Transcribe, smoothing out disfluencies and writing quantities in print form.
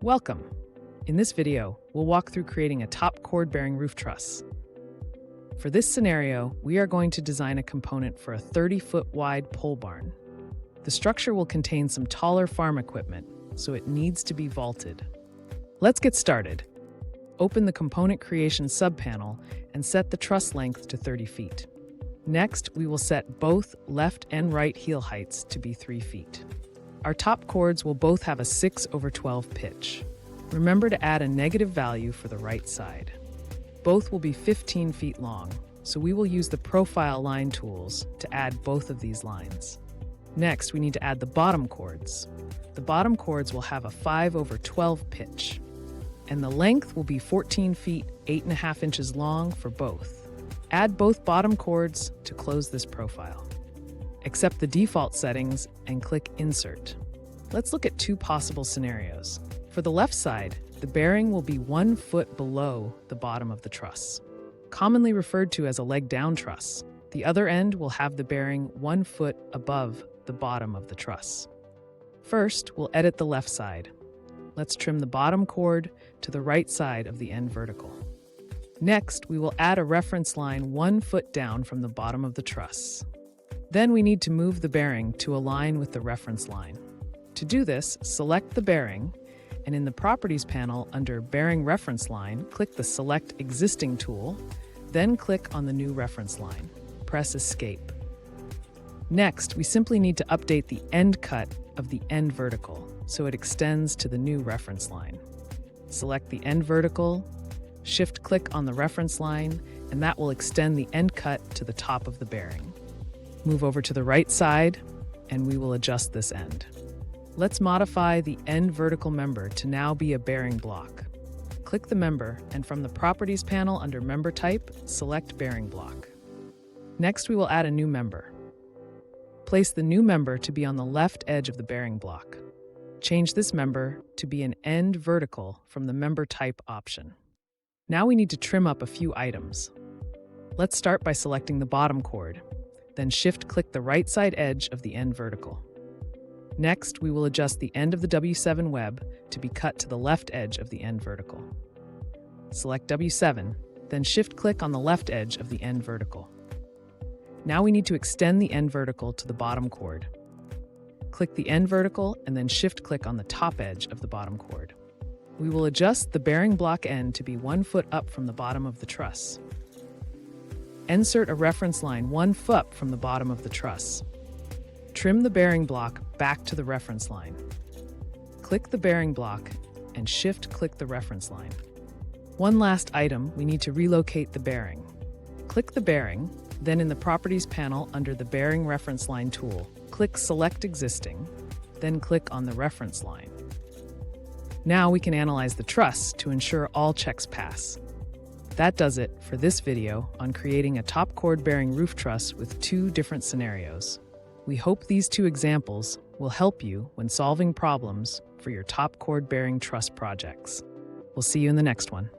Welcome! In this video, we'll walk through creating a top chord-bearing roof truss. For this scenario, we are going to design a component for a 30-foot wide pole barn. The structure will contain some taller farm equipment, so it needs to be vaulted. Let's get started. Open the Component Creation subpanel and set the truss length to 30 feet. Next, we will set both left and right heel heights to be 3 feet. Our top chords will both have a 6/12 pitch. Remember to add a negative value for the right side. Both will be 15 feet long, so we will use the profile line tools to add both of these lines. Next, we need to add the bottom chords. The bottom chords will have a 5/12 pitch, and the length will be 14 feet 8.5 inches long for both. Add both bottom chords to close this profile. Accept the default settings and click Insert. Let's look at two possible scenarios. For the left side, the bearing will be 1 foot below the bottom of the truss, commonly referred to as a leg-down truss. The other end will have the bearing 1 foot above the bottom of the truss. First, we'll edit the left side. Let's trim the bottom chord to the right side of the end vertical. Next, we will add a reference line 1 foot down from the bottom of the truss. Then we need to move the bearing to align with the reference line. To do this, select the bearing, and in the Properties panel under Bearing Reference Line, click the Select Existing tool, then click on the new reference line. Press Escape. Next, we simply need to update the end cut of the end vertical so it extends to the new reference line. Select the end vertical, shift-click on the reference line, and that will extend the end cut to the top of the bearing. Move over to the right side, and we will adjust this end. Let's modify the end vertical member to now be a bearing block. Click the member, and from the Properties panel under Member Type, select Bearing Block. Next, we will add a new member. Place the new member to be on the left edge of the bearing block. Change this member to be an end vertical from the Member Type option. Now we need to trim up a few items. Let's start by selecting the bottom chord, then shift-click the right side edge of the end vertical. Next, we will adjust the end of the W7 web to be cut to the left edge of the end vertical. Select W7, then shift-click on the left edge of the end vertical. Now we need to extend the end vertical to the bottom chord. Click the end vertical and then shift-click on the top edge of the bottom chord. We will adjust the bearing block end to be 1 foot up from the bottom of the truss. Insert a reference line 1 foot from the bottom of the truss. Trim the bearing block back to the reference line. Click the bearing block and shift-click the reference line. One last item, we need to relocate the bearing. Click the bearing, then in the Properties panel under the Bearing Reference Line tool, click Select Existing, then click on the reference line. Now we can analyze the truss to ensure all checks pass. That does it for this video on creating a top chord-bearing roof truss with two different scenarios. We hope these two examples will help you when solving problems for your top chord-bearing truss projects. We'll see you in the next one.